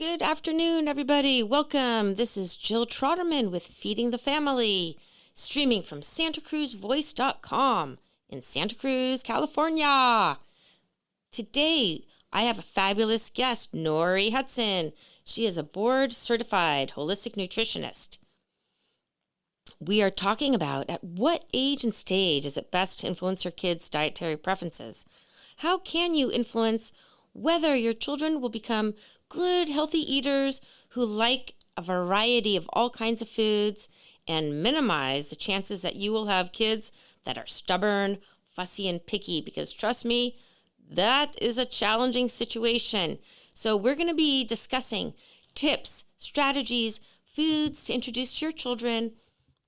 Good afternoon, everybody. Welcome. This is Jill Troderman with Feeding the Family, streaming from SantaCruzVoice.com in Santa Cruz, California. Today, I have a fabulous guest, Nori Hudson. She is a board-certified holistic nutritionist. We are talking about at what age and stage is it best to influence your kids' dietary preferences? How can you influence whether your children will become good, healthy eaters who like a variety of all kinds of foods and minimize the chances that you will have kids that are stubborn, fussy, and picky? Because trust me, that is a challenging situation. So we're going to be discussing tips, strategies, foods to introduce to your children.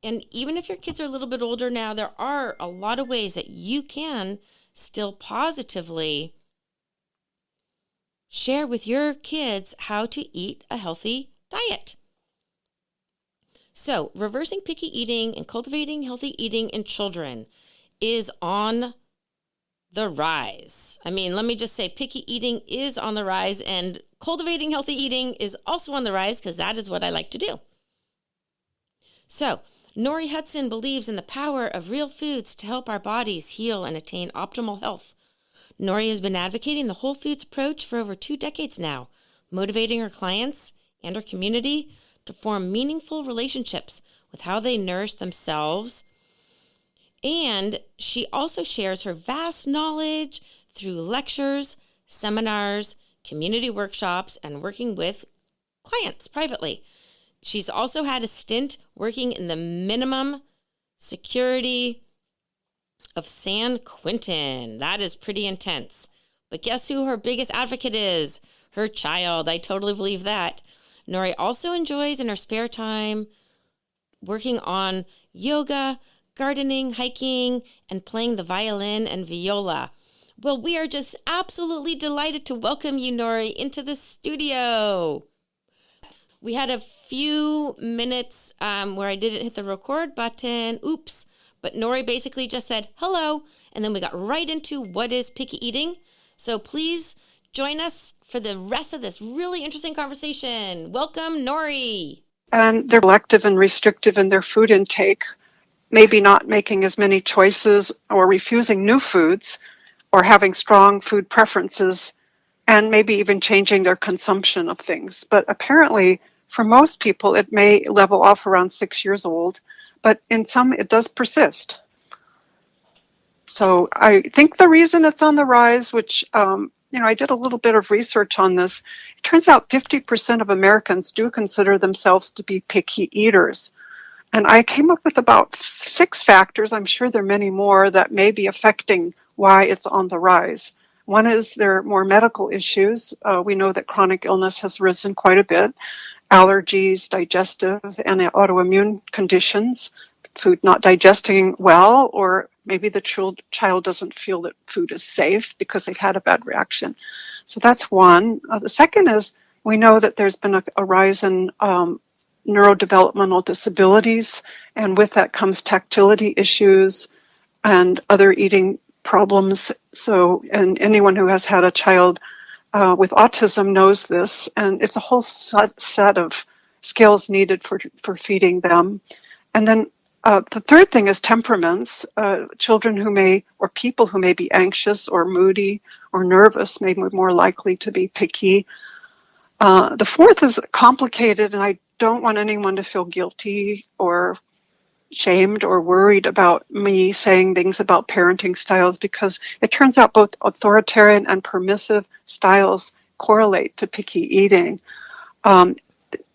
And even if your kids are a little bit older now, there are a lot of ways that you can still positively share with your kids how to eat a healthy diet. So, reversing picky eating and cultivating healthy eating in children is on the rise. I mean, let me just say, picky eating is on the rise, and cultivating healthy eating is also on the rise because that is what I like to do. So, Nori Hudson believes in the power of real foods to help our bodies heal and attain optimal health. Nori has been advocating the whole foods approach for over 2 decades now, motivating her clients and her community to form meaningful relationships with how they nourish themselves. And she also shares her vast knowledge through lectures, seminars, community workshops, and working with clients privately. She's also had a stint working in the minimum security of San Quentin. That is pretty intense. But guess who her biggest advocate is? Her child. I totally believe that. Nori also enjoys in her spare time working on yoga, gardening, hiking, and playing the violin and viola. Well, we are just absolutely delighted to welcome you, Nori, into the studio. We had a few minutes where I didn't hit the record button. Oops. But Nori basically just said hello, and then we got right into what is picky eating. So please join us for the rest of this really interesting conversation. Welcome, Nori. And they're selective and restrictive in their food intake, maybe not making as many choices or refusing new foods or having strong food preferences, and maybe even changing their consumption of things. But apparently, for most people, it may level off around 6 years old. But in some, it does persist. So I think the reason it's on the rise, which, I did a little bit of research on this. It turns out 50% of Americans do consider themselves to be picky eaters. And I came up with about 6 factors. I'm sure there are many more that may be affecting why it's on the rise. One is there are more medical issues. We know that chronic illness has risen quite a bit. Allergies, digestive, and autoimmune conditions, food not digesting well, or maybe the child doesn't feel that food is safe because they've had a bad reaction. So that's one. The second is we know that there's been a rise in neurodevelopmental disabilities, and with that comes tactility issues and other eating problems. So, and anyone who has had a child with autism knows this, and it's a whole set of skills needed for feeding them. And then the third thing is temperaments. Children or people who may be anxious or moody or nervous may be more likely to be picky. The fourth is complicated, and I don't want anyone to feel guilty or shamed or worried about me saying things about parenting styles, because it turns out both authoritarian and permissive styles correlate to picky eating.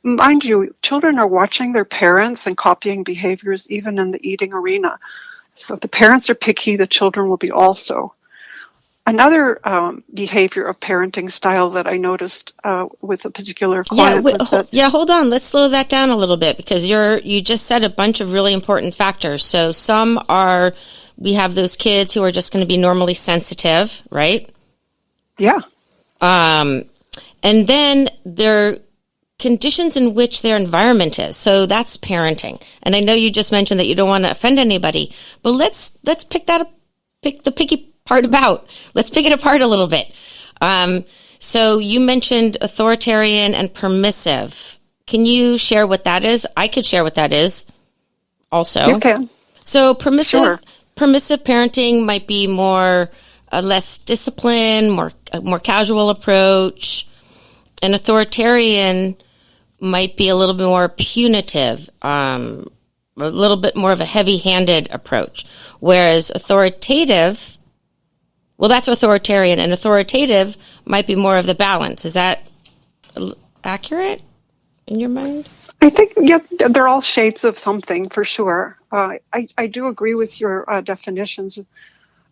Mind you, children are watching their parents and copying behaviors even in the eating arena. So if the parents are picky, the children will be also. Another behavior of parenting style that I noticed with a particular client hold on. Let's slow that down a little bit, because you just said a bunch of really important factors. So some are, we have those kids who are just going to be normally sensitive, right? Yeah. And then there are conditions in which their environment is. So that's parenting. And I know you just mentioned that you don't want to offend anybody, but let's pick the picky part about. Let's pick it apart a little bit. So you mentioned authoritarian and permissive. Can you share what that is? I could share what that is also. You can. So permissive Sure. parenting might be more less discipline, more casual approach. And authoritarian might be a little bit more punitive, a little bit more of a heavy-handed approach. Whereas authoritative, well, that's authoritarian, and authoritative might be more of the balance. Is that accurate in your mind? I think, yeah, they're all shades of something for sure. I do agree with your definitions.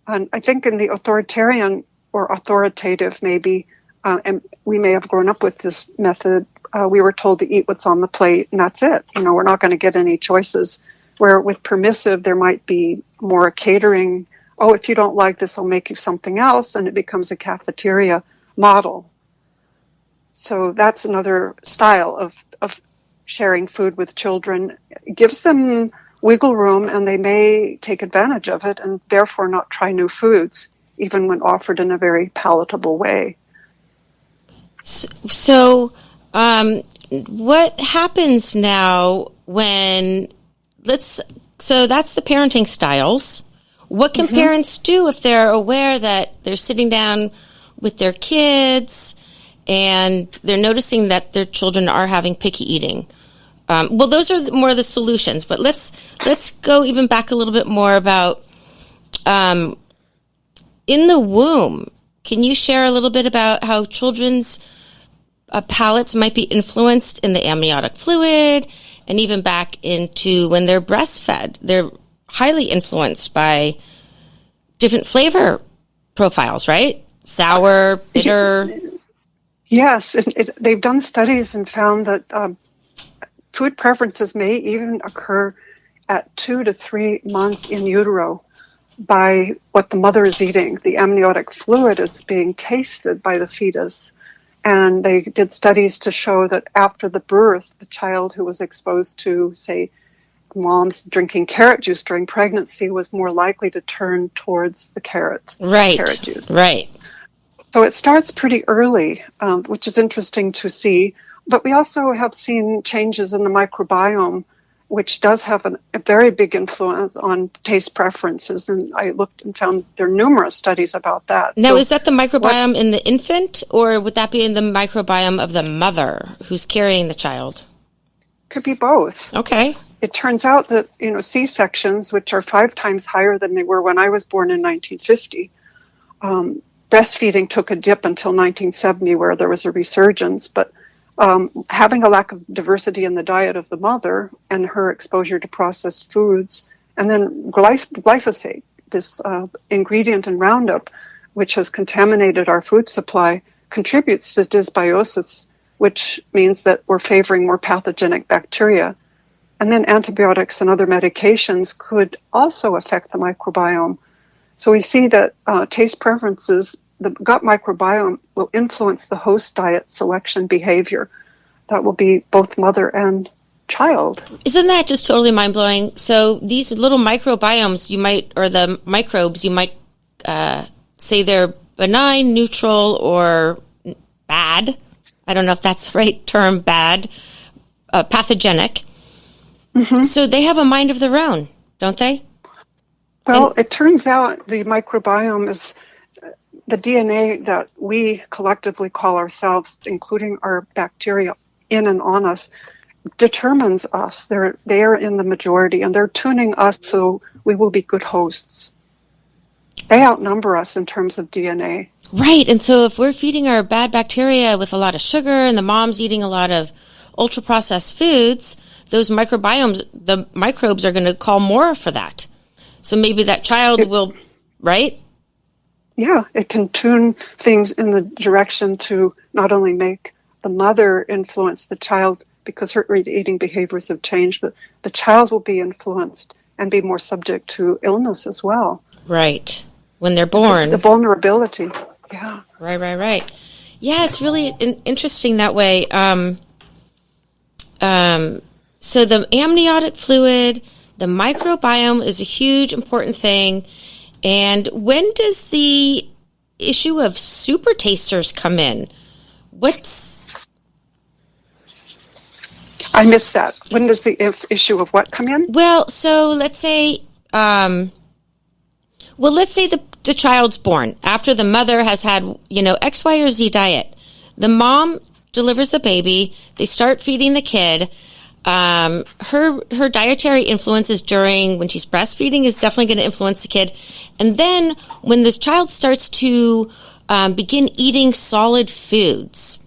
And I think in the authoritarian or authoritative, maybe, and we may have grown up with this method, we were told to eat what's on the plate, and that's it. We're not going to get any choices. Where with permissive, there might be more catering. Oh, if you don't like this, I'll make you something else, and it becomes a cafeteria model. So that's another style of sharing food with children. It gives them wiggle room, and they may take advantage of it and therefore not try new foods, even when offered in a very palatable way. So what happens now when, so that's the parenting styles. What can parents do if they're aware that they're sitting down with their kids and they're noticing that their children are having picky eating? Well, those are more the solutions, but let's go even back a little bit more about in the womb. Can you share a little bit about how children's palates might be influenced in the amniotic fluid and even back into when they're breastfed? They're highly influenced by different flavor profiles, right? Sour, bitter. Yes, they've done studies and found that food preferences may even occur at 2 to 3 months in utero by what the mother is eating. The amniotic fluid is being tasted by the fetus. And they did studies to show that after the birth, the child who was exposed to, say, mom's drinking carrot juice during pregnancy was more likely to turn towards the carrot juice. Right. So it starts pretty early, which is interesting to see. But we also have seen changes in the microbiome, which does have a very big influence on taste preferences. And I looked and found there are numerous studies about that. Now, is that the microbiome in the infant, or would that be in the microbiome of the mother who's carrying the child? Could be both. Okay. It turns out that, C-sections, which are 5 times higher than they were when I was born in 1950, breastfeeding took a dip until 1970 where there was a resurgence. But having a lack of diversity in the diet of the mother and her exposure to processed foods, and then glyphosate, this ingredient in Roundup, which has contaminated our food supply, contributes to dysbiosis, which means that we're favoring more pathogenic bacteria. And then antibiotics and other medications could also affect the microbiome. So we see that taste preferences, the gut microbiome will influence the host diet selection behavior. That will be both mother and child. Isn't that just totally mind-blowing? So these little microbiomes the microbes, you might say they're benign, neutral, or bad. I don't know if that's the right term, bad, pathogenic. Mm-hmm. So they have a mind of their own, don't they? Well, it turns out the microbiome is the DNA that we collectively call ourselves, including our bacteria in and on us, determines us. They are in the majority, and they're tuning us so we will be good hosts. They outnumber us in terms of DNA. Right, and so if we're feeding our bad bacteria with a lot of sugar and the mom's eating a lot of ultra-processed foods, those microbiomes, the microbes are going to call more for that. So maybe that child will, right? Yeah, it can tune things in the direction to not only make the mother influence the child because her eating behaviors have changed, but the child will be influenced and be more subject to illness as well. Right, when they're born. The vulnerability, yeah. Right. Yeah, it's really interesting that way. So the amniotic fluid, the microbiome is a huge important thing. And when does the issue of super tasters come in? I missed that. When does the issue of what come in? Well, so let's say, the child's born after the mother has had, X, Y, or Z diet. The mom delivers a baby. They start feeding the kid. Her dietary influences when she's breastfeeding is definitely going to influence the kid. And then when this child starts to begin eating solid foods,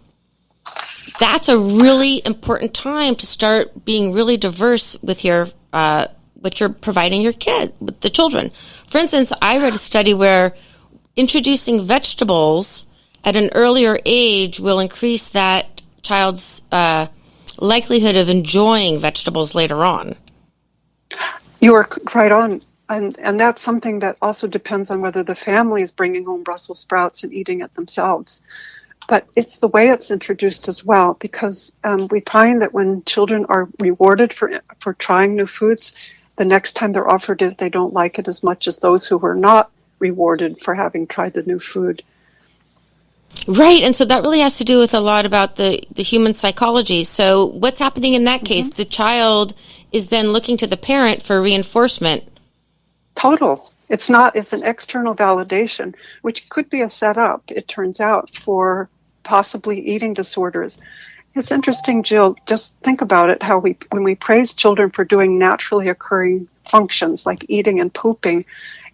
that's a really important time to start being really diverse with what you're providing your kid, with the children. For instance, I read a study where introducing vegetables at an earlier age will increase that child's likelihood of enjoying vegetables later on. You are right on. And that's something that also depends on whether the family is bringing home Brussels sprouts and eating it themselves. But it's the way it's introduced as well, because we find that when children are rewarded for trying new foods, the next time they're offered it, they don't like it as much as those who were not rewarded for having tried the new food. Right, and so that really has to do with a lot about the human psychology. So what's happening in that case? The child is then looking to the parent for reinforcement. Total. It's an external validation, which could be a setup, it turns out, for possibly eating disorders. It's interesting, Jill, just think about it, how when we praise children for doing naturally occurring functions like eating and pooping,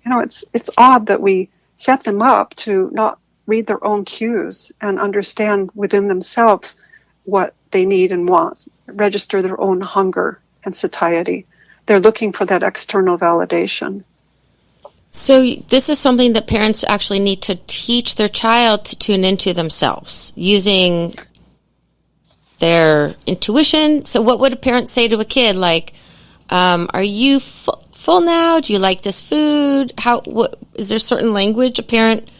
it's odd that we set them up to not read their own cues and understand within themselves what they need and want, register their own hunger and satiety. They're looking for that external validation. So this is something that parents actually need to teach their child to tune into themselves using their intuition. So what would a parent say to a kid? Like, are you full now? Do you like this food? Is there certain language a parent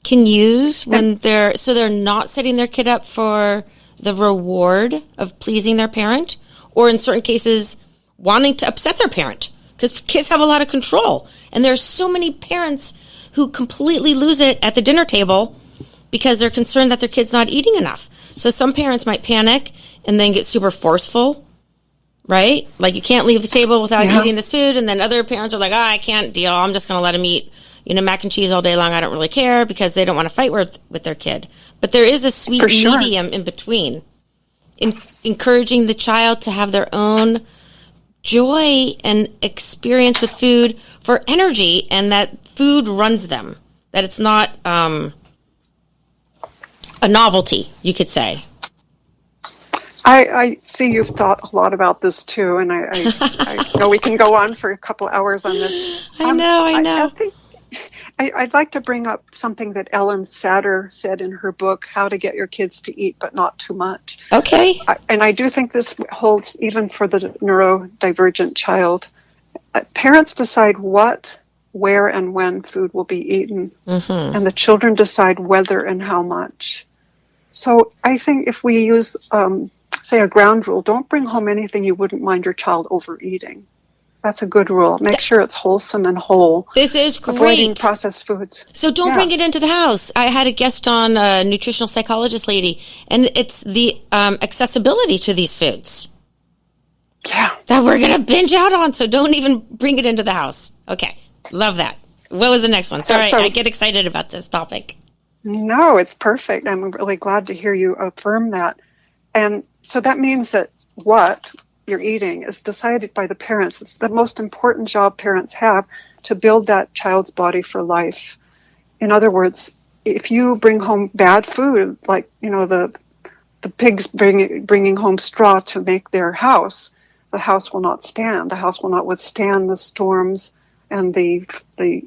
can use when they're not setting their kid up for the reward of pleasing their parent, or in certain cases wanting to upset their parent, because kids have a lot of control, and there's so many parents who completely lose it at the dinner table because they're concerned that their kid's not eating enough. So some parents might panic and then get super forceful, right? Like, you can't leave the table without eating this food, and then other parents are like, I can't deal, I'm just going to let him eat mac and cheese all day long. I don't really care, because they don't want to fight with their kid. But there is a sweet medium in between, encouraging the child to have their own joy and experience with food for energy, and that food runs them, that it's not a novelty, you could say. I see you've thought a lot about this too, and I know we can go on for a couple hours on this. I know. I think I'd like to bring up something that Ellen Satter said in her book, How to Get Your Kids to Eat But Not Too Much. Okay. And I do think this holds even for the neurodivergent child. Parents decide what, where, and when food will be eaten, and the children decide whether and how much. So I think if we use, say, a ground rule, don't bring home anything you wouldn't mind your child overeating. That's a good rule. Make sure it's wholesome and whole. This is great. Avoiding processed foods. So don't bring it into the house. I had a guest on, a nutritional psychologist lady, and it's the accessibility to these foods. Yeah. That we're going to binge out on, so don't even bring it into the house. Okay. Love that. What was the next one? Sorry, I get excited about this topic. No, it's perfect. I'm really glad to hear you affirm that. And so that means that what you're eating is decided by the parents. It's the most important job parents have, to build that child's body for life. In other words, if you bring home bad food, like, the pigs bringing home straw to make their house, the house will not stand. The house will not withstand the storms and the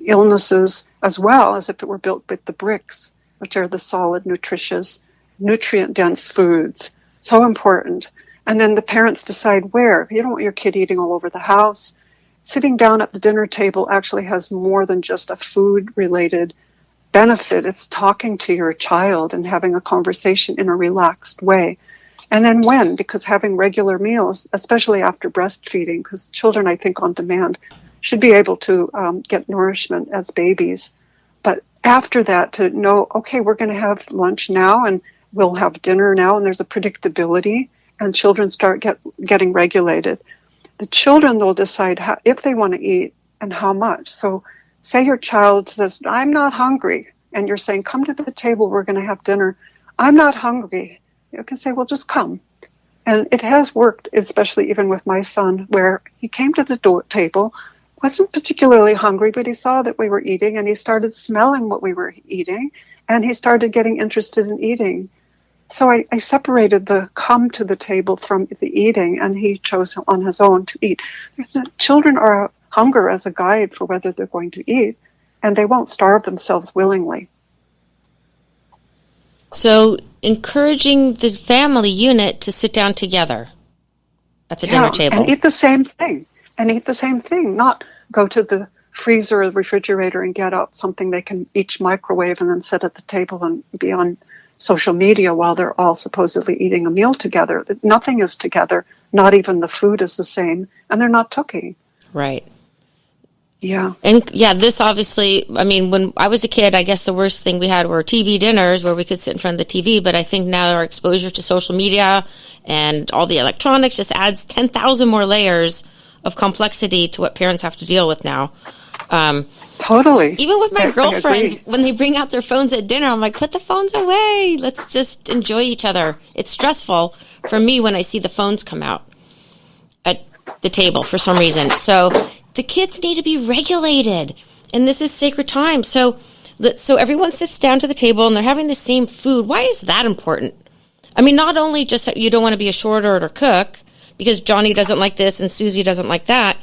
illnesses, as well as if it were built with the bricks, which are the solid, nutritious, nutrient-dense foods. So important. And then the parents decide where. You don't want your kid eating all over the house. Sitting down at the dinner table actually has more than just a food-related benefit. It's talking to your child and having a conversation in a relaxed way. And then when, because having regular meals, especially after breastfeeding, because children, I think, on demand, should be able to get nourishment as babies. But after that, to know, okay, we're going to have lunch now, and we'll have dinner now, and there's a predictability, and children start getting regulated. The children will decide if they want to eat and how much. So say your child says, I'm not hungry, and you're saying, come to the table, we're going to have dinner. I'm not hungry. You can say, well, just come. And it has worked, especially even with my son, where he came to the table, wasn't particularly hungry, but he saw that we were eating, and he started smelling what we were eating, and he started getting interested in eating. So I separated the come to the table from the eating, and he chose on his own to eat. Children are hunger as a guide for whether they're going to eat, and they won't starve themselves willingly. So encouraging the family unit to sit down together at the dinner table. And eat the same thing, not go to the freezer or the refrigerator and get out something they can each microwave and then sit at the table and be on social media while they're all supposedly eating a meal together. Nothing is together, not even the food is the same, and they're not cooking. Right. Yeah. And this obviously, I mean, when I was a kid, I guess the worst thing we had were TV dinners where we could sit in front of the TV. But I think now our exposure to social media and all the electronics just adds 10,000 more layers of complexity to what parents have to deal with now. Totally. Even with my girlfriends, when they bring out their phones at dinner, I'm like, put the phones away. Let's just enjoy each other. It's stressful for me when I see the phones come out at the table for some reason. So the kids need to be regulated, and this is sacred time. So everyone sits down to the table, and they're having the same food. Why is that important? I mean, not only just that you don't want to be a short order cook because Johnny doesn't like this and Susie doesn't like that,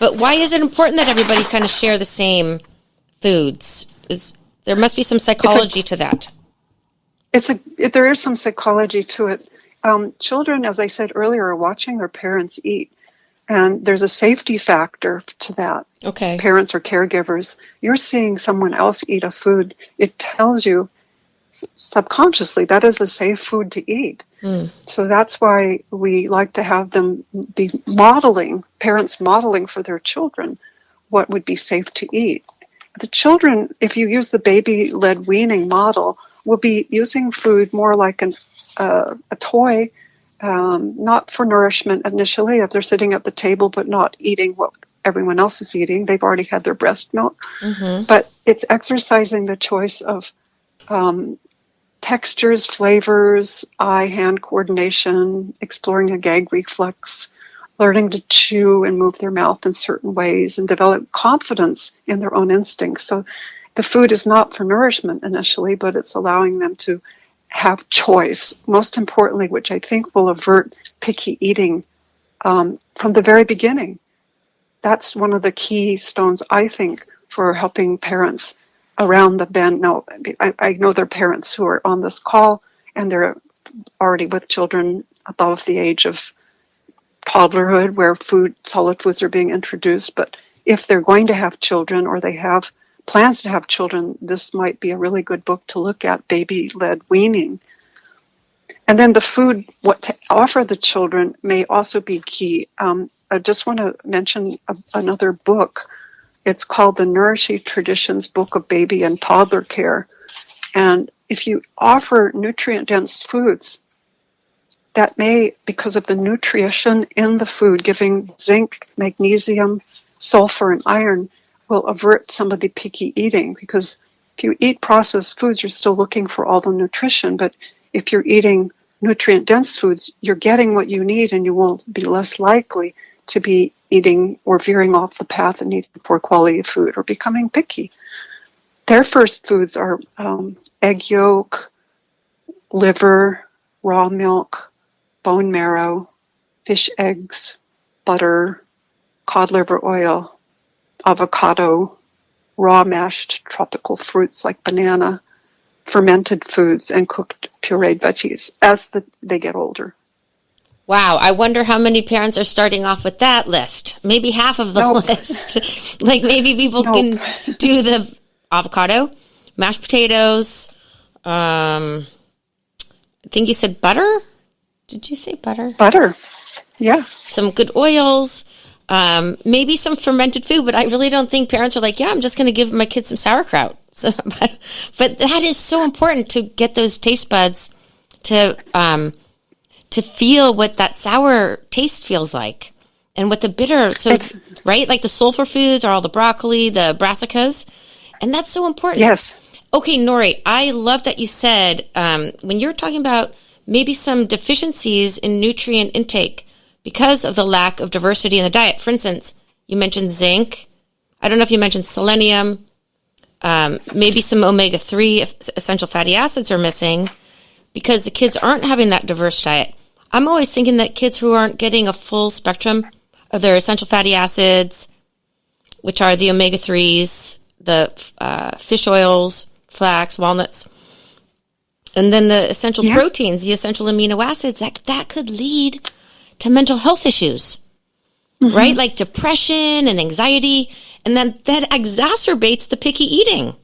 but why is it important that everybody kind of share the same foods? There must be some psychology to that. There is some psychology to it. Children, as I said earlier, are watching their parents eat. And there's a safety factor to that. Okay. Parents or caregivers, you're seeing someone else eat a food. It tells you subconsciously that is a safe food to eat. Mm. So that's why we like to have them be parents modeling for their children what would be safe to eat. The children, if you use the baby-led weaning model, will be using food more like a toy. Not for nourishment initially, if they're sitting at the table but not eating what everyone else is eating. They've already had their breast milk. Mm-hmm. But it's exercising the choice of textures, flavors, eye-hand coordination, exploring a gag reflex, learning to chew and move their mouth in certain ways, and develop confidence in their own instincts. So the food is not for nourishment initially, but it's allowing them to have choice, most importantly, which I think will avert picky eating from the very beginning. That's one of the keystones, I think, for helping parents around the bend. Now, I know there are parents who are on this call, and they're already with children above the age of toddlerhood, where solid foods are being introduced. But if they're going to have children, or they have plans to have children, this might be a really good book to look at, Baby-Led Weaning. And then the food, what to offer the children, may also be key. I just want to mention another book. It's called the Nourishing Traditions Book of Baby and Toddler Care. And if you offer nutrient-dense foods, that may, because of the nutrition in the food, giving zinc, magnesium, sulfur, and iron, will avert some of the picky eating, because if you eat processed foods, you're still looking for all the nutrition. But if you're eating nutrient-dense foods, you're getting what you need, and you will be less likely to be eating or veering off the path and eating poor quality food or becoming picky. Their first foods are egg yolk, liver, raw milk, bone marrow, fish eggs, butter, cod liver oil, avocado, raw mashed tropical fruits like banana, fermented foods, and cooked pureed veggies as they get older. Wow, I wonder how many parents are starting off with that list. Maybe half of the list. Like maybe people can do the avocado, mashed potatoes, I think you said butter? Did you say butter? Butter, yeah. Some good oils. Maybe some fermented food, but I really don't think parents are like, yeah, I'm just going to give my kids some sauerkraut. So, but that is so important to get those taste buds to feel what that sour taste feels like and what the bitter. So, right, like the sulfur foods are all the broccoli, the brassicas, and that's so important. Yes. Okay, Nori, I love that you said when you're talking about maybe some deficiencies in nutrient intake because of the lack of diversity in the diet. For instance, you mentioned zinc. I don't know if you mentioned selenium. Maybe some omega-3 essential fatty acids are missing because the kids aren't having that diverse diet. I'm always thinking that kids who aren't getting a full spectrum of their essential fatty acids, which are the omega-3s, the fish oils, flax, walnuts, and then the essential proteins, the essential amino acids, that could lead to mental health issues, right? Like depression and anxiety, and then that exacerbates the picky eating.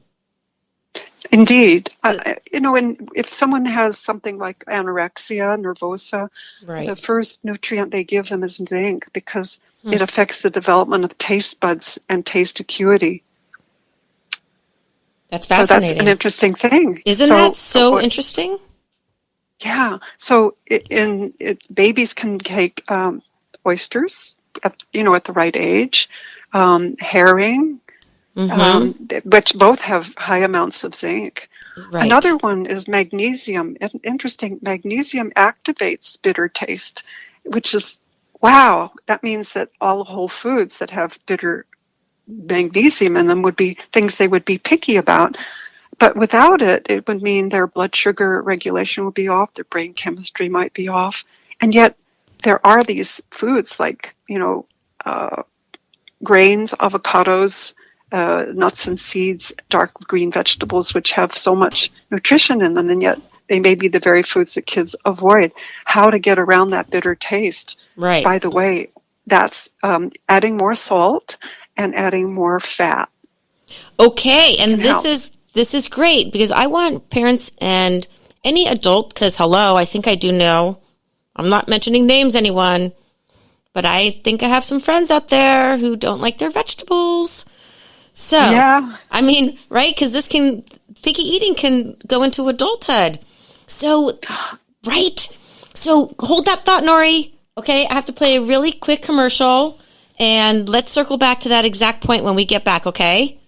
Indeed. If someone has something like anorexia nervosa, the first nutrient they give them is zinc because it affects the development of taste buds and taste acuity. That's fascinating. So that's an interesting thing. Isn't that so interesting? Yeah. So babies can take oysters, at the right age, herring, which both have high amounts of zinc. Right. Another one is magnesium. Interesting. Magnesium activates bitter taste, which is, wow. That means that all whole foods that have bitter magnesium in them would be things they would be picky about. But without it, it would mean their blood sugar regulation would be off, their brain chemistry might be off. And yet there are these foods like, grains, avocados, nuts and seeds, dark green vegetables, which have so much nutrition in them, and yet they may be the very foods that kids avoid. How to get around that bitter taste? Right. By the way, that's adding more salt and adding more fat. Okay, and this is great because I want parents and any adult, because I think I do know. I'm not mentioning names, anyone, but I think I have some friends out there who don't like their vegetables. So, I mean, right? Because picky eating can go into adulthood. So, right? So hold that thought, Nori. Okay, I have to play a really quick commercial, and let's circle back to that exact point when we get back, okay?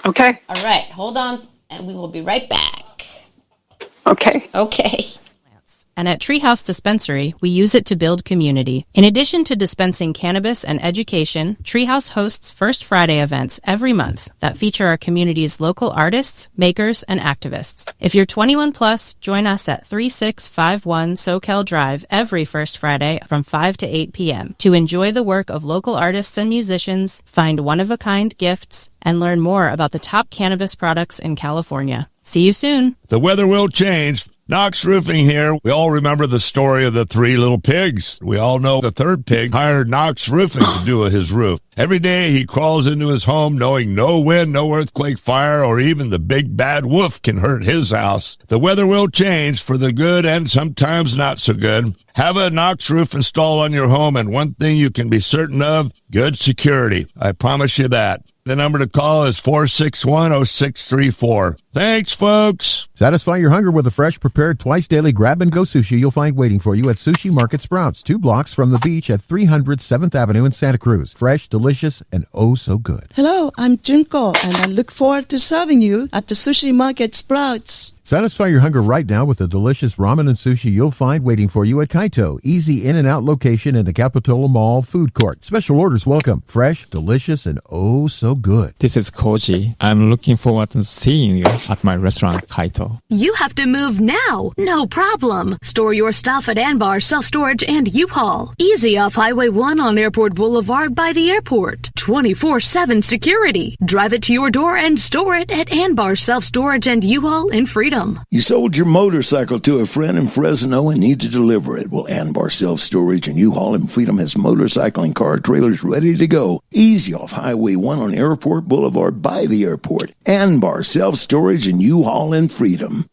Okay. All right, hold on, and we will be right back. Okay. Okay. And at Treehouse Dispensary, we use it to build community. In addition to dispensing cannabis and education, Treehouse hosts First Friday events every month that feature our community's local artists, makers, and activists. If you're 21 plus, join us at 3651 Soquel Drive every First Friday from 5 to 8 p.m. to enjoy the work of local artists and musicians, find one-of-a-kind gifts, and learn more about the top cannabis products in California. See you soon. The weather will change. Knox Roofing here. We all remember the story of the three little pigs. We all know the third pig hired Knox Roofing to do his roof. Every day he crawls into his home knowing no wind, no earthquake, fire, or even the big bad wolf can hurt his house. The weather will change for the good and sometimes not so good. Have a Knox roof installed on your home, and one thing you can be certain of, good security. I promise you that. The number to call is 461-0634. Thanks, folks. Satisfy your hunger with a fresh, prepared, twice-daily grab-and-go sushi you'll find waiting for you at Sushi Market Sprouts, 2 blocks from the beach at 300 7th Avenue in Santa Cruz. Fresh, delicious, and oh so good. Hello, I'm Junko, and I look forward to serving you at the Sushi Market Sprouts. Satisfy your hunger right now with the delicious ramen and sushi you'll find waiting for you at Kaito. Easy in and out location in the Capitola Mall food court. Special orders welcome. Fresh, delicious, and oh so good. This is Koji. I'm looking forward to seeing you at my restaurant, Kaito. You have to move now. No problem. Store your stuff at Anbar Self-Storage and U-Haul. Easy off Highway 1 on Airport Boulevard by the airport. 24/7 security. Drive it to your door and store it at Anbar Self-Storage and U-Haul in Freedom. You sold your motorcycle to a friend in Fresno and need to deliver it. Well, Anbar Self-Storage and U-Haul in Freedom has motorcycling car trailers ready to go. Easy off Highway 1 on Airport Boulevard by the airport. Anbar Self-Storage and U-Haul in Freedom.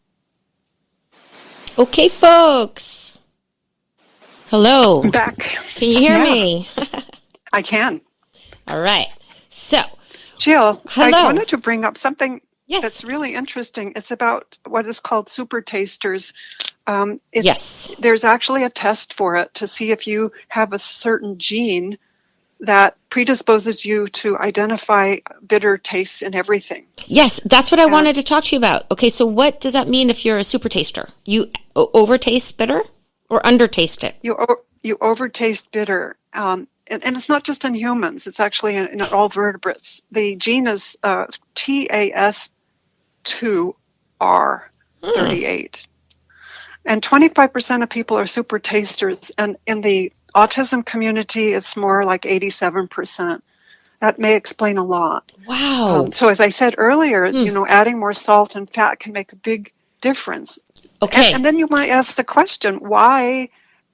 Okay, folks. Hello. I'm back. Can you hear me? I can. All right. So, Jill, hello. I wanted to bring up something Yes. It's really interesting. It's about what is called super tasters. Yes. There's actually a test for it to see if you have a certain gene that predisposes you to identify bitter tastes in everything. Yes, that's what I wanted to talk to you about. Okay, so what does that mean if you're a super taster? You overtaste bitter or undertaste it? You overtaste bitter. And it's not just in humans. It's actually in all vertebrates. The gene is TAS2R38. And 25% of people are super tasters. And in the autism community, it's more like 87%. That may explain a lot. Wow. So as I said earlier, adding more salt and fat can make a big difference. Okay. And then you might ask the question, why,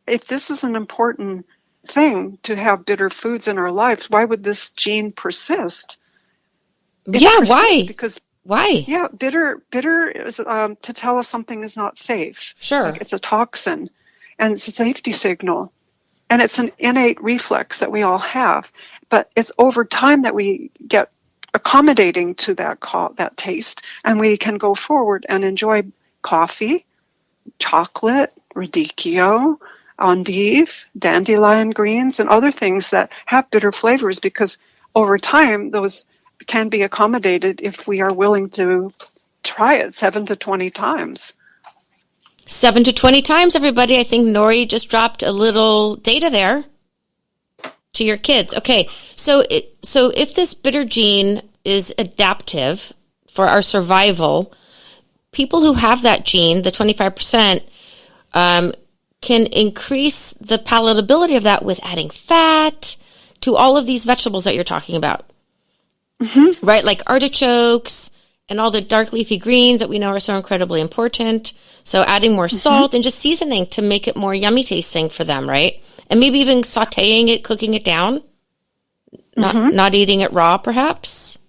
if this is an important thing to have bitter foods in our lives, why would this gene persist? Why? Because why? Yeah, bitter is to tell us something is not safe. Sure. Like it's a toxin, and it's a safety signal, and it's an innate reflex that we all have. But it's over time that we get accommodating to that taste, and we can go forward and enjoy coffee, chocolate, radicchio, endive, dandelion greens, and other things that have bitter flavors, because over time those can be accommodated if we are willing to try it 7 to 20 times. 7 to 20 times, everybody. I think Nori just dropped a little data there to your kids. Okay, so if this bitter gene is adaptive for our survival, people who have that gene, the 25%, can increase the palatability of that with adding fat to all of these vegetables that you're talking about. Mm-hmm. Right? Like artichokes and all the dark leafy greens that we know are so incredibly important. So adding more salt and just seasoning to make it more yummy tasting for them, right? And maybe even sauteing it, cooking it down, not eating it raw, perhaps.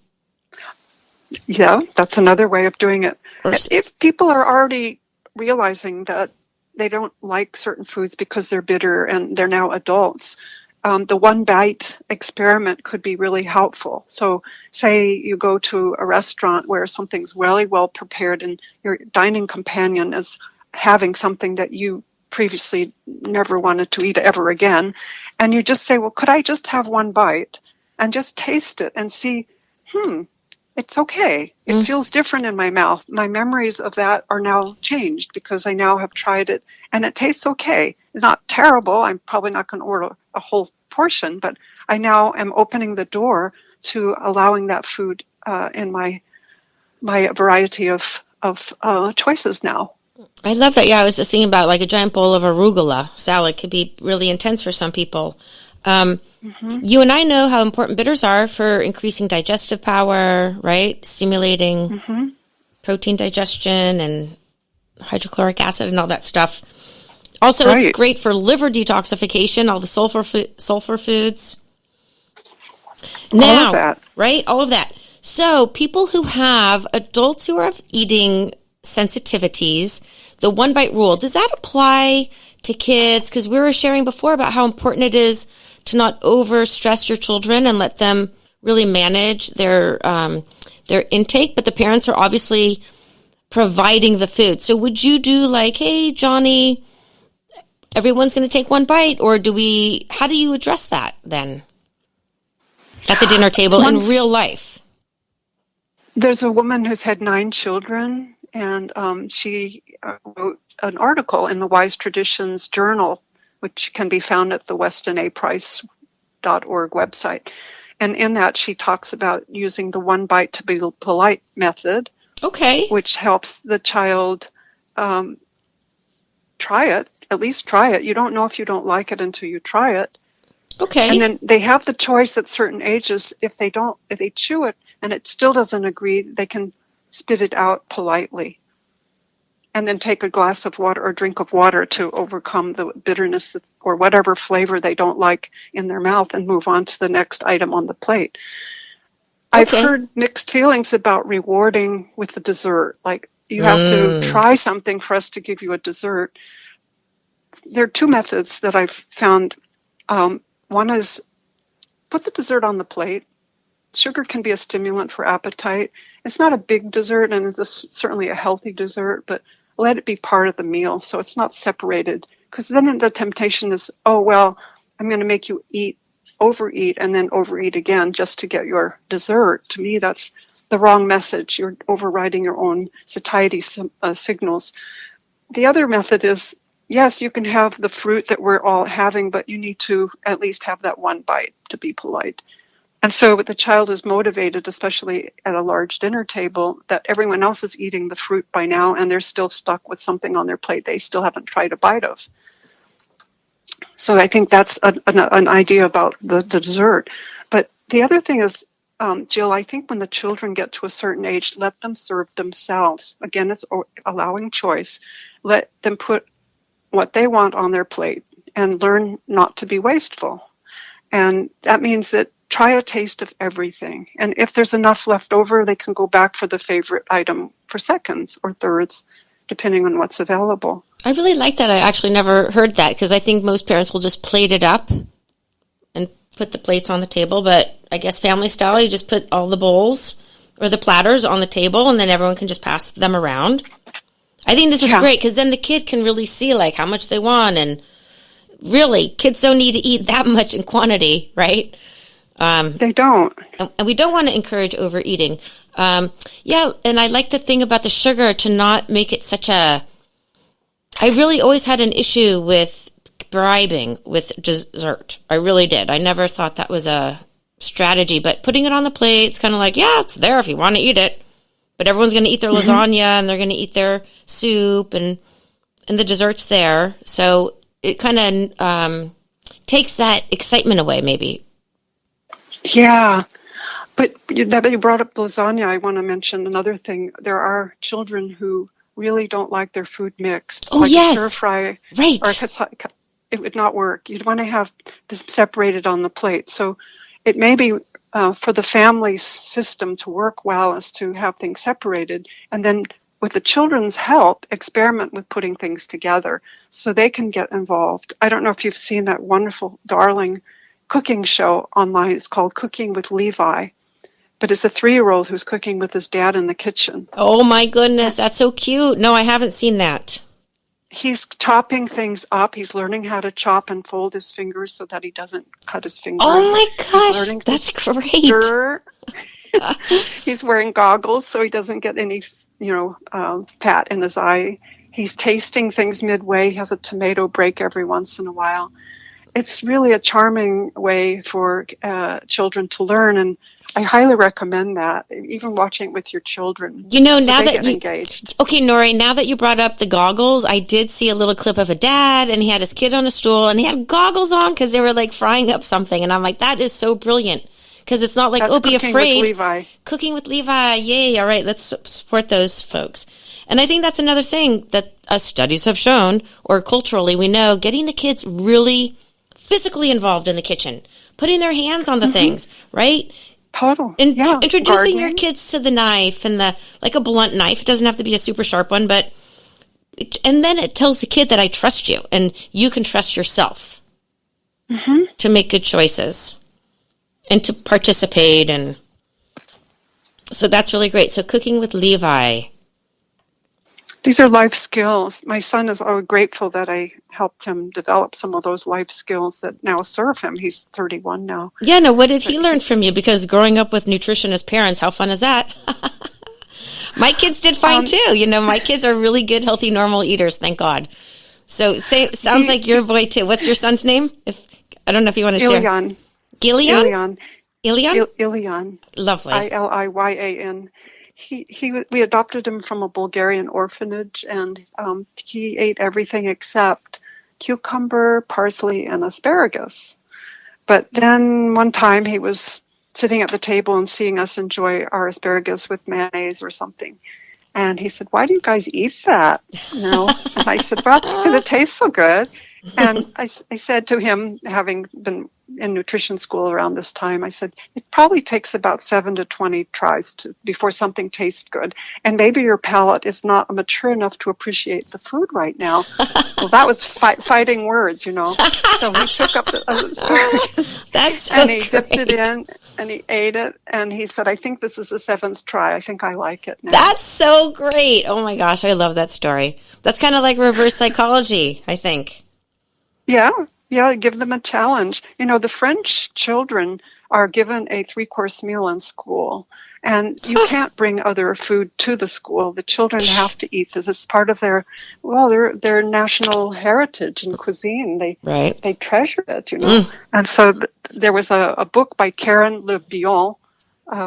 Yeah, that's another way of doing it. If people are already realizing that they don't like certain foods because they're bitter and they're now adults, the one bite experiment could be really helpful. So say you go to a restaurant where something's really well prepared and your dining companion is having something that you previously never wanted to eat ever again. And you just say, well, could I just have one bite and just taste it and see, it's okay. It feels different in my mouth. My memories of that are now changed because I now have tried it and it tastes okay. It's not terrible. I'm probably not going to order a whole portion, but I now am opening the door to allowing that food in my variety of choices now. I love that. Yeah, I was just thinking about like a giant bowl of arugula salad could be really intense for some people. You and I know how important bitters are for increasing digestive power, right? Stimulating protein digestion and hydrochloric acid and all that stuff. Also, It's great for liver detoxification, all the sulfur foods. Now, all of that. Right? All of that. So people who have adults who have eating sensitivities, the one bite rule, does that apply to kids? Because we were sharing before about how important it is to not overstress your children and let them really manage their intake, but the parents are obviously providing the food. So would you do like, hey, Johnny, everyone's going to take one bite, or how do you address that then at the dinner table in real life? There's a woman who's had 9 children, and she wrote an article in the Wise Traditions Journal, which can be found at the WestonAPrice.org website. And in that, she talks about using the one bite to be polite method. Okay. Which helps the child try it, at least try it. You don't know if you don't like it until you try it. Okay. And then they have the choice at certain ages, if they chew it and it still doesn't agree, they can spit it out politely. And then take a glass of water or drink of water to overcome the bitterness or whatever flavor they don't like in their mouth and move on to the next item on the plate. Okay. I've heard mixed feelings about rewarding with the dessert. Like, you have to try something for us to give you a dessert. There are 2 methods that I've found. One is put the dessert on the plate. Sugar can be a stimulant for appetite. it's not a big dessert, and it's certainly a healthy dessert, but let it be part of the meal so it's not separated. Because then the temptation is, oh, well, I'm going to make you overeat, and then overeat again just to get your dessert. To me, that's the wrong message. You're overriding your own satiety signals. The other method is, yes, you can have the fruit that we're all having, but you need to at least have that one bite to be polite. And so the child is motivated, especially at a large dinner table, that everyone else is eating the fruit by now, and they're still stuck with something on their plate they still haven't tried a bite of. So I think that's an idea about the dessert. But the other thing is, Jill, I think when the children get to a certain age, let them serve themselves. Again, it's allowing choice. Let them put what they want on their plate and learn not to be wasteful. And that means that try a taste of everything. And if there's enough left over, they can go back for the favorite item for seconds or thirds, depending on what's available. I really like that. I actually never heard that, because I think most parents will just plate it up and put the plates on the table. But I guess family style, you just put all the bowls or the platters on the table, and then everyone can just pass them around. I think this is great, because then the kid can really see like how much they want. And really, kids don't need to eat that much in quantity, right? They don't. And we don't want to encourage overeating. And I like the thing about the sugar, to not make it such a... I really always had an issue with bribing with dessert. I really did. I never thought that was a strategy, but putting it on the plate, it's kind of like, yeah, it's there if you want to eat it. But everyone's going to eat their lasagna, and they're going to eat their soup, and the dessert's there. So it kind of takes that excitement away, maybe. Yeah. But you brought up lasagna. I want to mention another thing. There are children who really don't like their food mixed. Oh, like yes. Stir fry. Right. Or it would not work. You'd want to have this separated on the plate. So it may be for the family system to work well is to have things separated, and then with the children's help, experiment with putting things together so they can get involved. I don't know if you've seen that wonderful, darling cooking show online. It's called Cooking with Levi, but it's a 3-year-old who's cooking with his dad in the kitchen. Oh my goodness, that's so cute. No, I haven't seen that. He's chopping things up. He's learning how to chop and fold his fingers so that he doesn't cut his fingers. Oh my gosh, that's great. Stir. He's wearing goggles so he doesn't get any, fat in his eye. He's tasting things midway. He has a tomato break every once in a while. It's really a charming way for children to learn, and I highly recommend that, even watching it with your children. Now that you engaged. Okay, Nori, now that you brought up the goggles, I did see a little clip of a dad, and he had his kid on a stool, and he had goggles on because they were like frying up something, and I'm like, that is so brilliant, because it's not like, That's be afraid. With Levi. Cooking with Levi, yay! All right, let's support those folks. And I think that's another thing that studies have shown, or culturally we know, getting the kids really physically involved in the kitchen, putting their hands on the things, right? Total. Introducing Gardening. your kids to the knife, and like a blunt knife. It doesn't have to be a super sharp one, and then it tells the kid that I trust you, and you can trust yourself to make good choices and to participate. And so that's really great. So cooking with Levi. These are life skills. My son is grateful that I helped him develop some of those life skills that now serve him. He's 31 now. Yeah, no, what did he learn from you? Because growing up with nutritionist parents, how fun is that? My kids did fine too. My kids are really good, healthy, normal eaters, thank God. So sounds like your boy too. What's your son's name? I don't know if you want to share. Ilian. Ilian? Lovely. Iliyan. We adopted him from a Bulgarian orphanage, and he ate everything except cucumber, parsley, and asparagus. But then one time he was sitting at the table and seeing us enjoy our asparagus with mayonnaise or something. And he said, "Why do you guys eat that?" And I said, "Well, because it tastes so good." And I said to him, having been in nutrition school around this time, I said, it probably takes about 7 to 20 tries before something tastes good. And maybe your palate is not mature enough to appreciate the food right now. Well, that was fighting words, you know. So he took up the asparagus and he dipped it in and he ate it. And he said, I think this is the 7th try. I think I like it now. That's so great. Oh my gosh, I love that story. That's kind of like reverse psychology, I think. Yeah, give them a challenge. You know, the French children are given a 3-course meal in school, and you can't bring other food to the school. The children have to eat this. It's part of their national heritage and cuisine. They treasure it, you know. And so there was a book by Karen Le Bion,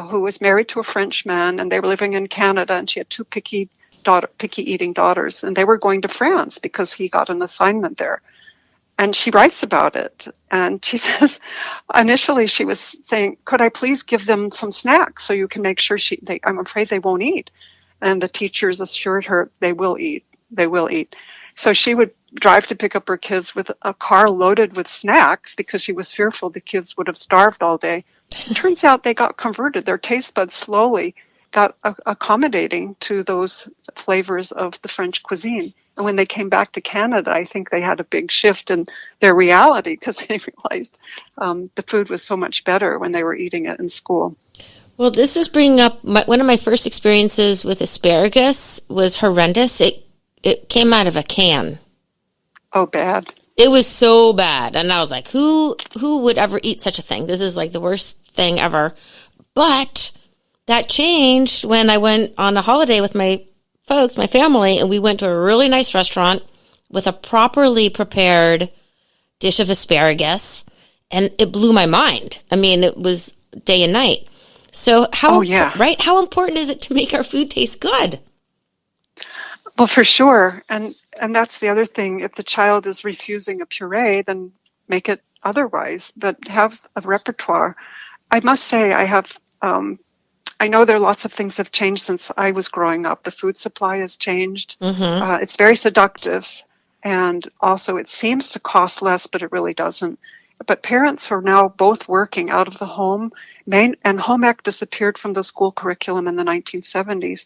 who was married to a French man, and they were living in Canada, and she had 2 picky eating daughters, and they were going to France because he got an assignment there. And she writes about it. And she says, initially she was saying, could I please give them some snacks so you can make sure I'm afraid they won't eat. And the teachers assured her they will eat. They will eat. So she would drive to pick up her kids with a car loaded with snacks because she was fearful the kids would have starved all day. It turns out they got converted. Their taste buds slowly got accommodating to those flavors of the French cuisine. And when they came back to Canada, I think they had a big shift in their reality because they realized the food was so much better when they were eating it in school. Well, this is bringing up one of my first experiences with asparagus was horrendous. It came out of a can. Oh, bad. It was so bad. And I was like, who would ever eat such a thing? This is like the worst thing ever. But that changed when I went on a holiday with my family, and we went to a really nice restaurant with a properly prepared dish of asparagus, and it blew my mind. I mean, it was day and night. So how important is it to make our food taste good? Well, for sure. And that's the other thing. If the child is refusing a puree, then make it otherwise, but have a repertoire. I must say I know there are lots of things have changed since I was growing up. The food supply has changed. Mm-hmm. It's very seductive, and also it seems to cost less, but it really doesn't. But parents are now both working out of the home, and home ec disappeared from the school curriculum in the 1970s.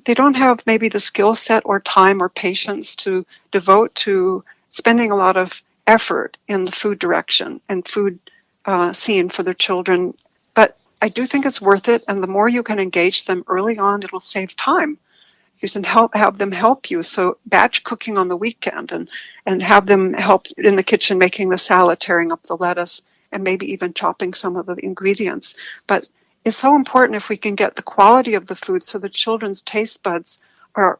They don't have maybe the skill set or time or patience to devote to spending a lot of effort in the food direction and food scene for their children. But I do think it's worth it, and the more you can engage them early on, it'll save time. You can have them help you. So batch cooking on the weekend and have them help in the kitchen making the salad, tearing up the lettuce, and maybe even chopping some of the ingredients. But it's so important if we can get the quality of the food so the children's taste buds are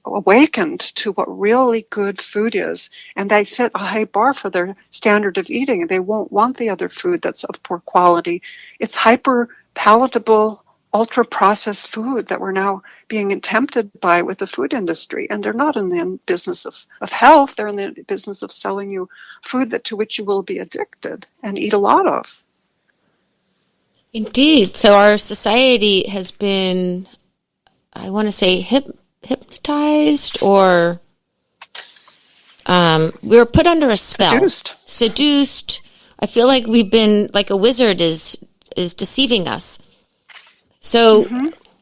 awakened to what really good food is. And they set a high bar for their standard of eating, and they won't want the other food that's of poor quality. It's hyper palatable, ultra-processed food that we're now being tempted by with the food industry. And they're not in the business of health. They're in the business of selling you food to which you will be addicted and eat a lot of. Indeed. So our society has been, I want to say, hypnotized, or we were put under a spell. Seduced. I feel like we've been, like a wizard is deceiving us. So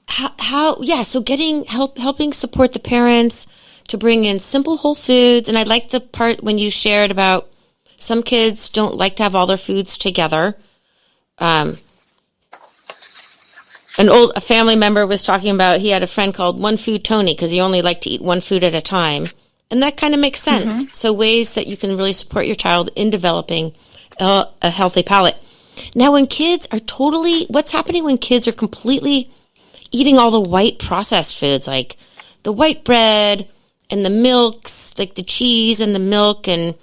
helping support the parents to bring in simple whole foods. And I like the part when you shared about some kids don't like to have all their foods together. A family member was talking about, he had a friend called One Food Tony because he only liked to eat one food at a time. And that kind of makes sense. Mm-hmm. So ways that you can really support your child in developing a healthy palate. Now, when kids are what's happening when kids are completely eating all the white processed foods, like the white bread and the milks, like the cheese and the milk, and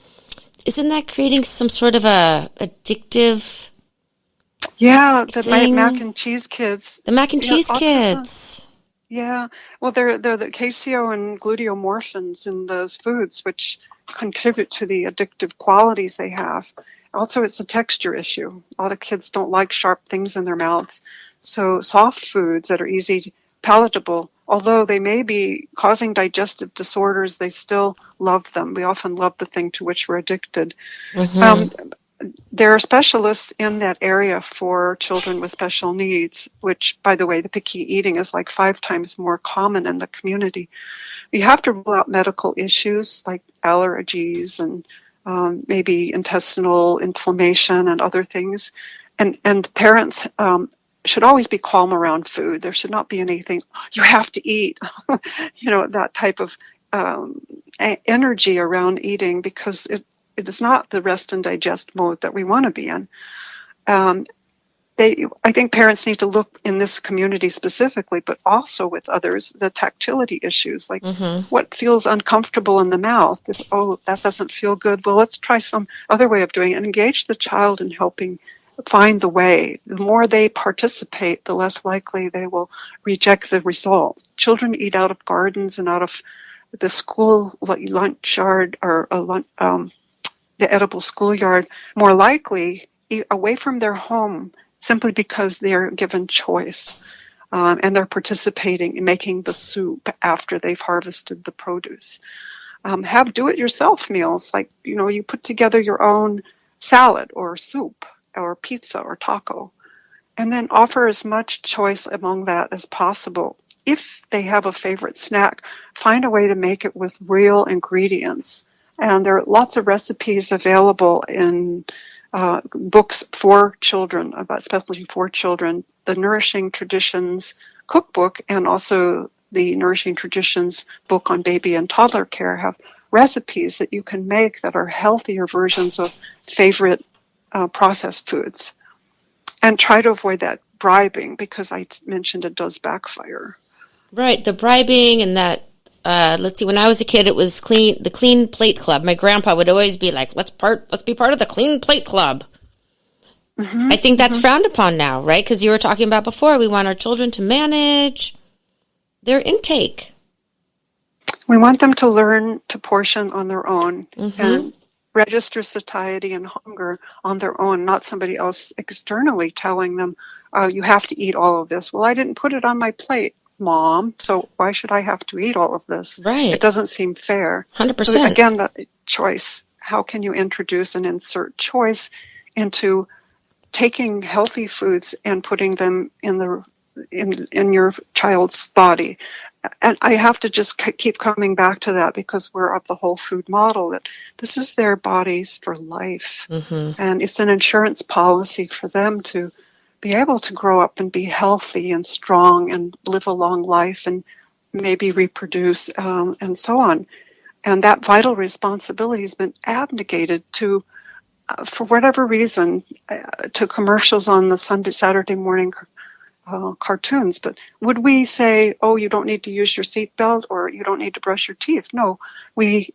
isn't that creating some sort of a addictive the mac and cheese kids. The mac and cheese kids. Yeah. Well, they're the caseo and gluteomorphins in those foods, which contribute to the addictive qualities they have. Also, it's a texture issue. A lot of kids don't like sharp things in their mouths. So soft foods that are easy, palatable, although they may be causing digestive disorders, they still love them. We often love the thing to which we're addicted. There are specialists in that area for children with special needs, which, by the way, the picky eating is like 5 times more common in the community. You have to rule out medical issues like allergies and maybe intestinal inflammation and other things. And parents should always be calm around food. There should not be anything, you have to eat, that type of energy around eating, because it is not the rest and digest mode that we want to be in. I think parents need to look in this community specifically, but also with others, the tactility issues, like what feels uncomfortable in the mouth. That doesn't feel good. Well, let's try some other way of doing it, and engage the child in helping find the way. The more they participate, the less likely they will reject the result. Children eat out of gardens and out of the school lunch yard or the edible schoolyard, more likely away from their home, simply because they're given choice and they're participating in making the soup after they've harvested the produce. Have do-it-yourself meals, like, you put together your own salad or soup or pizza or taco, and then offer as much choice among that as possible. If they have a favorite snack, find a way to make it with real ingredients. And there are lots of recipes available in books for children, especially for children. The Nourishing Traditions cookbook and also the Nourishing Traditions book on baby and toddler care have recipes that you can make that are healthier versions of favorite processed foods. And try to avoid that bribing, because I mentioned it does backfire. Right, the bribing and that. Let's see. When I was a kid, it was the Clean Plate Club. My grandpa would always be like, "Let's be part of the Clean Plate Club." I think that's frowned upon now, right? Because you were talking about before, we want our children to manage their intake. We want them to learn to portion on their own and register satiety and hunger on their own, not somebody else externally telling them, you have to eat all of this. Well, I didn't put it on my plate, Mom, so why should I have to eat all of this? Right. It doesn't seem fair. 100%. So again, the choice. How can you introduce and insert choice into taking healthy foods and putting them in your child's body? And I have to just keep coming back to that, because we're of the whole food model, that this is their bodies for life. And it's an insurance policy for them to be able to grow up and be healthy and strong and live a long life and maybe reproduce and so on. And that vital responsibility has been abnegated to, for whatever reason, to commercials on the Saturday morning cartoons. But would we say, oh, you don't need to use your seatbelt or you don't need to brush your teeth? No, we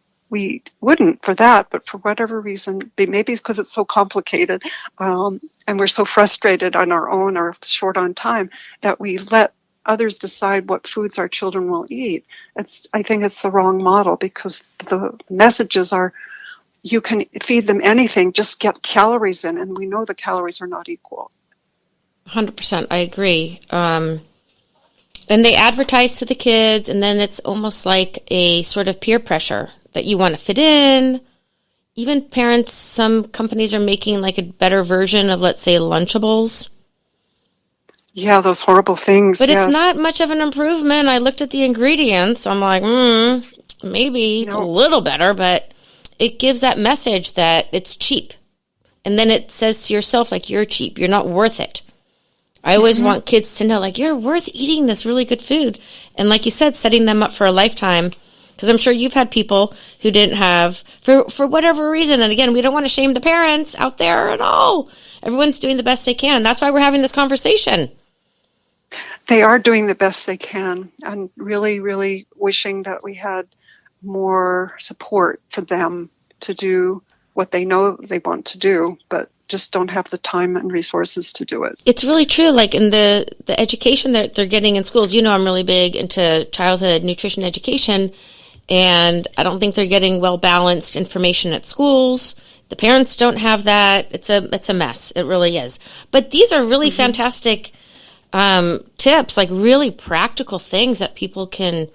wouldn't for that, but for whatever reason, maybe it's because it's so complicated and we're so frustrated on our own or short on time that we let others decide what foods our children will eat. I think it's the wrong model, because the messages are, you can feed them anything, just get calories in, and we know the calories are not equal. 100%, I agree. And they advertise to the kids, and then it's almost like a sort of peer pressure that you want to fit in. Even parents, some companies are making like a better version of, let's say, Lunchables. Yeah, those horrible things. But It's not much of an improvement. I looked at the ingredients. I'm like, maybe it's a little better, but it gives that message that it's cheap. And then it says to yourself, like, you're cheap. You're not worth it. I always want kids to know, like, you're worth eating this really good food. And like you said, setting them up for a lifetime. Because I'm sure you've had people who didn't have, for whatever reason. And again, we don't want to shame the parents out there at all. Everyone's doing the best they can. That's why we're having this conversation. They are doing the best they can. I'm really, really wishing that we had more support for them to do what they know they want to do, but just don't have the time and resources to do it. It's really true. Like in the education that they're getting in schools, I'm really big into childhood nutrition education, and I don't think they're getting well-balanced information at schools. The parents don't have that. It's a mess. It really is. But these are really fantastic tips, like really practical things that people can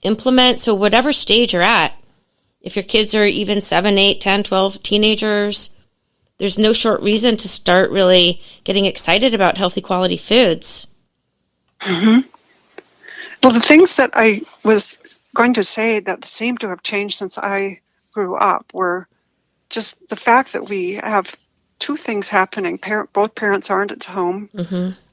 implement. So whatever stage you're at, if your kids are even 7, 8, 10, 12, teenagers, there's no short reason to start really getting excited about healthy quality foods. Mm-hmm. Well, the things that I was going to say that seem to have changed since I grew up were just the fact that we have two things happening. Both parents aren't at home,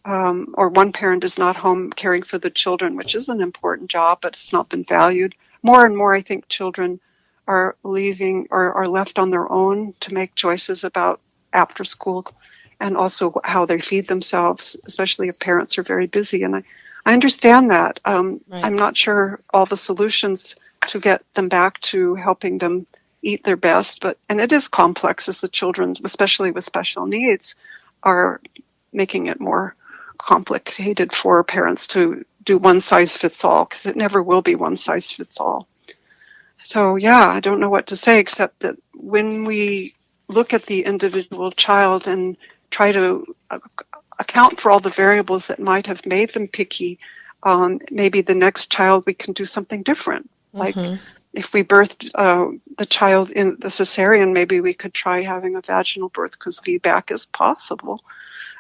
or one parent is not home caring for the children, which is an important job, but it's not been valued. More and more, I think children are leaving or are left on their own to make choices about after school and also how they feed themselves, especially if parents are very busy. And I understand that. Right. I'm not sure all the solutions to get them back to helping them eat their best, and it is complex as the children, especially with special needs, are making it more complicated for parents to do one size fits all, because it never will be one size fits all. So yeah, I don't know what to say except that when we look at the individual child and try to account for all the variables that might have made them picky, maybe the next child we can do something different. Like if we birthed the child in the cesarean, maybe we could try having a vaginal birth because VBAC is possible.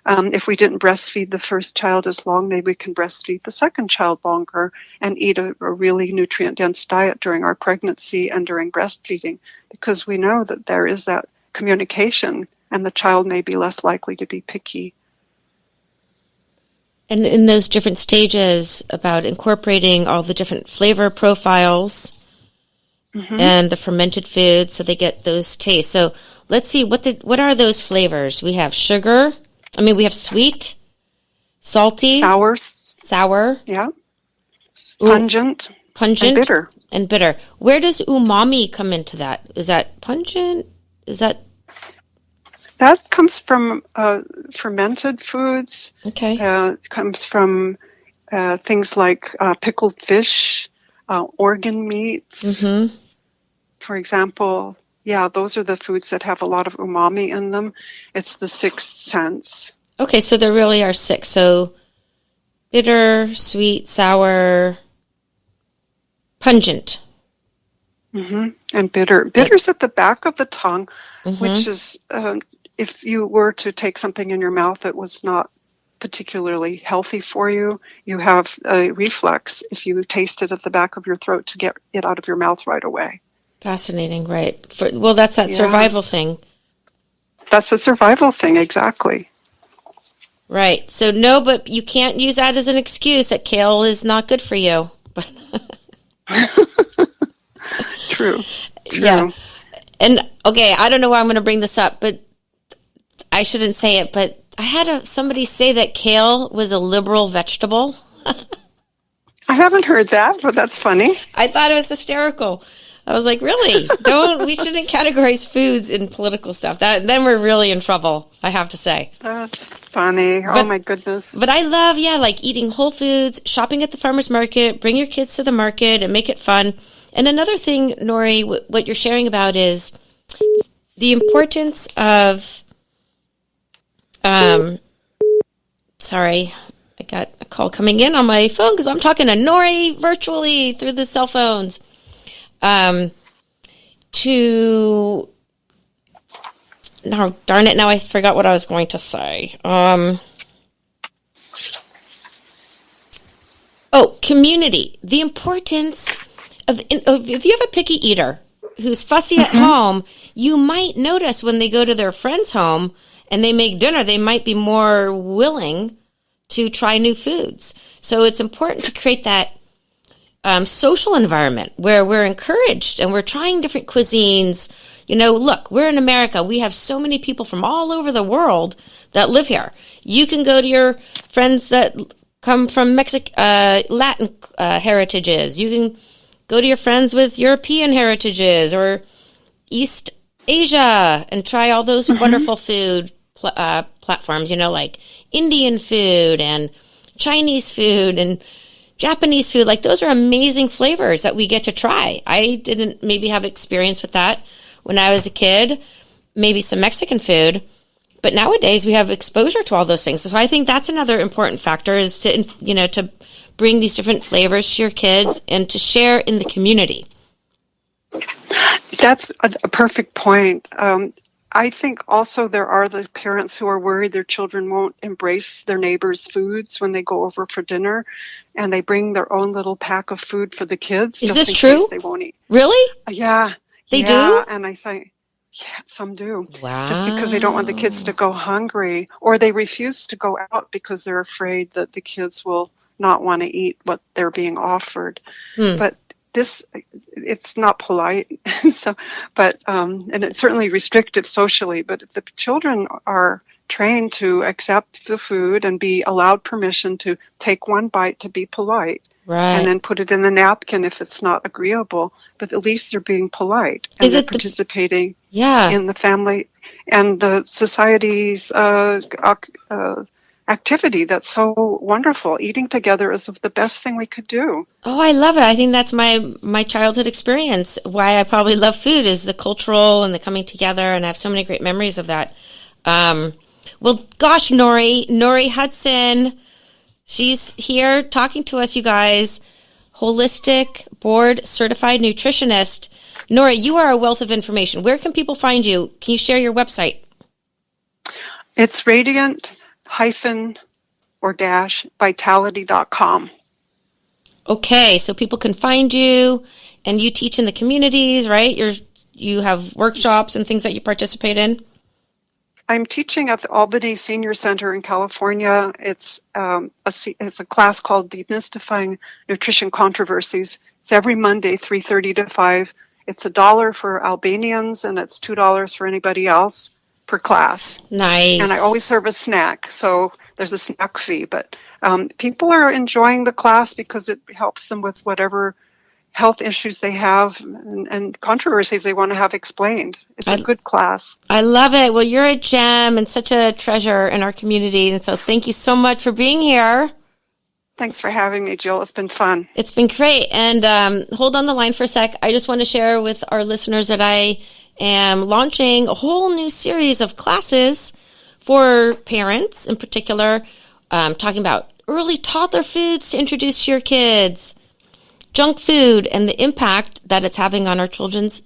If we didn't breastfeed the first child as long, maybe we can breastfeed the second child longer and eat a really nutrient-dense diet during our pregnancy and during breastfeeding, because we know that there is that communication and the child may be less likely to be picky. And in those different stages about incorporating all the different flavor profiles and the fermented foods so they get those tastes. So let's see, what are those flavors? We have sugar. We have sweet, salty, sour, yeah, pungent, and bitter. Where does umami come into that? Is that pungent? That comes from fermented foods. Okay, it comes from things like pickled fish, organ meats, for example. Yeah, those are the foods that have a lot of umami in them. It's the sixth sense. Okay, so there really are 6. So bitter, sweet, sour, pungent. And bitter. Bitter's at the back of the tongue, which is, if you were to take something in your mouth that was not particularly healthy for you, you have a reflex if you taste it at the back of your throat to get it out of your mouth right away. Fascinating, right? That's that survival thing. That's a survival thing, exactly. Right. So no, but you can't use that as an excuse that kale is not good for you. True. Yeah. And okay, I don't know why I'm going to bring this up, but I shouldn't say it, but I had somebody say that kale was a liberal vegetable. I haven't heard that, but that's funny. I thought it was hysterical. I was like, really? We shouldn't categorize foods in political stuff. Then we're really in trouble, I have to say. That's funny. Oh my goodness. But I love, like eating whole foods, shopping at the farmer's market, bring your kids to the market and make it fun. And another thing, Nori, what you're sharing about is the importance of, sorry, I got a call coming in on my phone because I'm talking to Nori virtually through the cell phones. Now, darn it, now I forgot what I was going to say. Community. The importance of if you have a picky eater who's fussy at home, you might notice when they go to their friend's home and they make dinner, they might be more willing to try new foods. So it's important to create that social environment where we're encouraged and we're trying different cuisines. Look, we're in America. We have so many people from all over the world that live here. You can go to your friends that come from Latin heritages. You can go to your friends with European heritages or East Asia and try all those wonderful food platforms, like Indian food and Chinese food and Japanese food. Like, those are amazing flavors that we get to try. I didn't maybe have experience with that when I was a kid, maybe some Mexican food, But nowadays we have exposure to all those things. So I think that's another important factor is to, to bring these different flavors to your kids and to share in the community. That's a perfect point. I think also there are the parents who are worried their children won't embrace their neighbors' foods when they go over for dinner, and they bring their own little pack of food for the kids. Is this true? They won't eat. Really? Yeah. They do? And I think, yeah, some do. Wow. Just because they don't want the kids to go hungry, or they refuse to go out because they're afraid that the kids will not want to eat what they're being offered. But it's not polite. And it's certainly restrictive socially, but if the children are trained to accept the food and be allowed permission to take one bite to be polite, right, and then put it in the napkin if it's not agreeable, but at least they're being polite and they're participating in the family and the society's activity that's so wonderful. Eating together is the best thing we could do. Oh, I love it. I think that's my childhood experience. Why I probably love food is the cultural and the coming together, and I have so many great memories of that. Well, gosh, Nori Hudson, she's here talking to us, you guys. Holistic board certified nutritionist. Nori, you are a wealth of information. Where can people find you? Can you share your website? It's radiant-vitality.com. Okay, so people can find you, and you teach in the communities, right? You have workshops and things that you participate in. I'm teaching at the Albany Senior Center in California. It's a class called Demystifying Nutrition Controversies. It's every Monday, 3:30 to 5. It's $1 for Albanians, and it's $2 for anybody else per class. Nice. And I always serve a snack, so there's a snack fee. But people are enjoying the class because it helps them with whatever health issues they have and controversies they want to have explained. It's a good class. I love it. Well, you're a gem and such a treasure in our community. And so thank you so much for being here. Thanks for having me, Jill. It's been fun. It's been great. And hold on the line for a sec. I just want to share with our listeners that I am launching a whole new series of classes for parents in particular, talking about early toddler foods to introduce to your kids, junk food, and the impact that it's having on our children's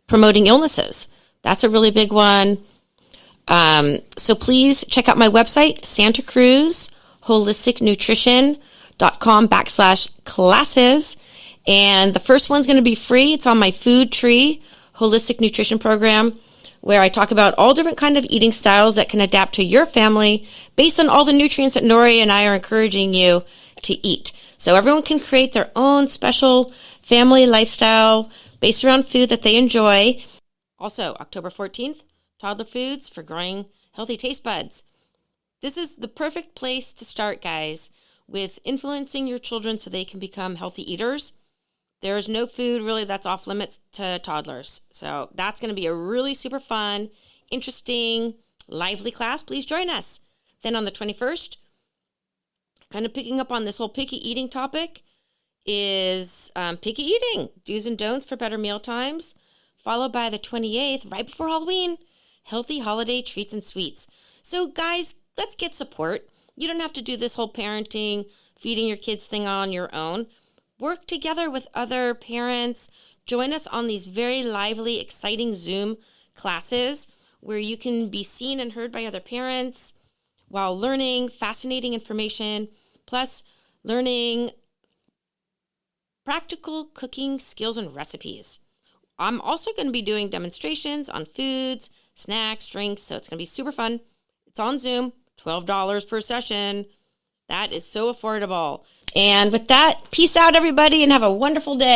promoting illnesses. That's a really big one. So please check out my website, Santa Cruz holisticnutrition.com/classes. And the first one's going to be free. It's on my Food Tree Holistic Nutrition Program, where I talk about all different kind of eating styles that can adapt to your family based on all the nutrients that Nori and I are encouraging you to eat. So everyone can create their own special family lifestyle based around food that they enjoy. Also, October 14th, Toddler Foods for Growing Healthy Taste Buds. This is the perfect place to start, guys, with influencing your children so they can become healthy eaters. There is no food really that's off limits to toddlers. So that's going to be a really super fun, interesting, lively class. Please join us. Then on the 21st, kind of picking up on this whole picky eating topic, is picky eating, do's and don'ts for better meal times, followed by the 28th, right before Halloween, healthy holiday treats and sweets. So guys, let's get support. You don't have to do this whole parenting, feeding your kids thing on your own. Work together with other parents. Join us on these very lively, exciting Zoom classes where you can be seen and heard by other parents while learning fascinating information, plus learning practical cooking skills and recipes. I'm also going to be doing demonstrations on foods, snacks, drinks, so it's going to be super fun. It's on Zoom, $12 per session. That is so affordable. And with that, peace out, everybody, and have a wonderful day.